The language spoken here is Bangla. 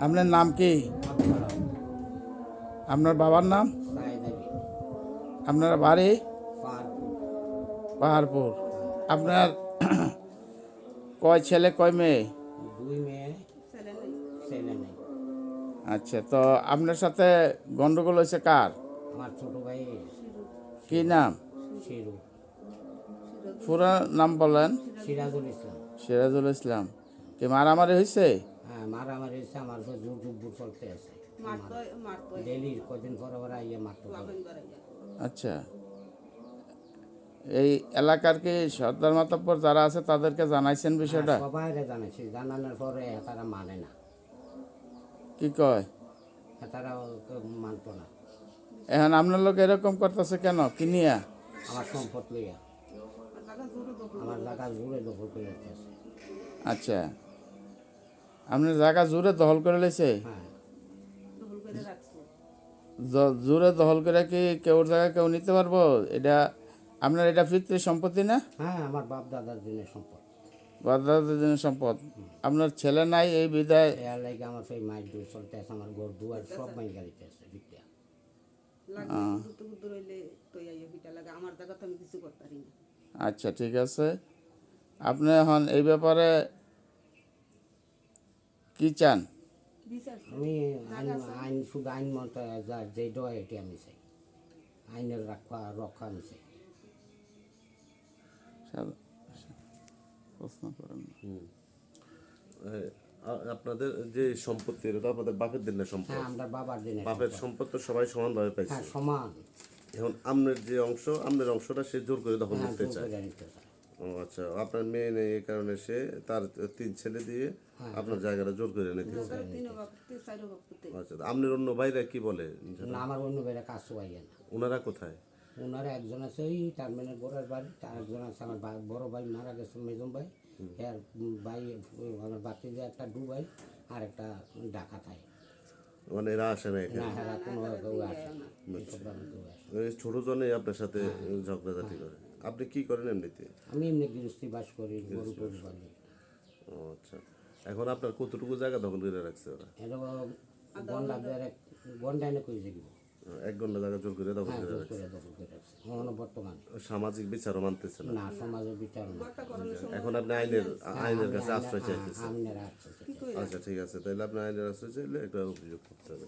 আপনার নাম কি? আপনার বাবার নাম? আপনার বাড়ি? পাহাড়পুর। আপনার কয় ছেলে কয় মেয়ে? 2 মেয়ে, ছেলে নেই। আচ্ছা, তো আপনার সাথে গন্ডগোল হয়েছে কার? আমার ছোট ভাই কি নাম? শিরু, পুরো নাম বলেন। সিরাজুল ইসলাম। সিরাজুল ইসলাম। কি মারামারি হয়েছে? হ্যাঁ, মারামারি হচ্ছে। আমার তো জোর জুব্বুর চলতে আছে ডেলি, কদিন পরে পরে আইয়া মারতে পারে। আচ্ছা, এই এলাকার কি সর্দার মাতব্বর যারা আছে তাদেরকে জানাইছেন বিষয়টা? সবাই জানাইছি, জানানোর পরে তারা মানে না, কি কয়? তারা মানতো না। এখন আপনার লোক এরকম করতেছে কেন? কি নিয়া? আমার সম্পদ লইয়া, আমার জায়গা জুড়ে দখল করে রাখতেছে। আচ্ছা, আপনার জায়গা জোরে দখল করে লেছে? হ্যাঁ, জোরে দখল করে কি কেউ জায়গা কেউ নিতে পারবো? এটা আপনার এটা পিতৃ সম্পত্তি না? হ্যাঁ, আমার বাপ দাদার দিনের সম্পদ, বাদাদের জন্য সম্পদ। আপনার ছেলে নাই এই বিদায়? এর লাগে আমার সেই মাইক দূর চলতে আছে, আমার ঘর দুয়ার সব মাই গাড়িতে আছে বিদ্যা। আচ্ছা, ঠিক আছে। আপনি এখন এই ব্যাপারে কি চান? আমি আইন শুধু আইন মতো যা যেটা হয় এটি আমি চাই, আইনের রক্ষা আমি চাই। প্রশ্ন করেন না। আপনাদের যে সম্পত্তি, এটা তো আপনাদের বাপের দিনের সম্পদ। হ্যাঁ, আমরা বাবার দিনে বাপের সম্পদ তো সবাই সমানভাবে পাইছে। হ্যাঁ, সমান। এখন আপনার যে অংশ, আপনার অংশটা সে জোর করে দখল হ্যাঁ, করতে জোর চায়। করে নিতে চায়। ও আচ্ছা, আপনার মেয়ে নেই, এই কারণে সে তার 3 ছেলে দিয়ে আপনার জায়গাটা জোর করে নিতে চায়। আচ্ছা, আপনার অন্য ভাইরা কি বলে? না, আমার অন্য বেড়া কাজ পাইয়া না। ওনারা কোথায়? ওনারা একজন আছে ওই টার্মিনাল গোড়ার বাড়ি, তার একজন আছে আমার বড় ভাই মারা গেছে, মেজম ভাই। আর ভাই আমার বাতি যে একটা ডুবাই, আর একটা ঢাকা থাকে। মানে এরা আসে না এখানে? না, হ্যাঁ, কোনো কেউ আসে না, এইসব গ্রামে কেউ আসে না। এই ছোট জনে আপনার সাথে ঝগড়াঝাটি করে। আপনি কি করেন এমনিতে? আমি এমনি গৃহস্থী বাস করি, গরু টরু পালি। ও আচ্ছা, এখন আপনার কতটুকু জায়গা দখল করে রাখছে ওরা? এরকম গন্ডা দেড় গন্ডা এনে করে দেখব। 1 ঘন্টা জায়গা জোর করে দখল হ্যাঁ, করে জোর রাখছে। করে দখল করে রাখছে এখনো বর্তমানে। সামাজিক বিচারও মানতেছে না। না, সমাজের বিচার না। এখন আপনি আইনের কাছে আশ্রয় চাইতেছেন। আমিনের আসছে। আচ্ছা, ঠিক আছে, তাহলে আপনি আইনের আশ্রয় চাইলে একটা অভিযোগ করতে হবে।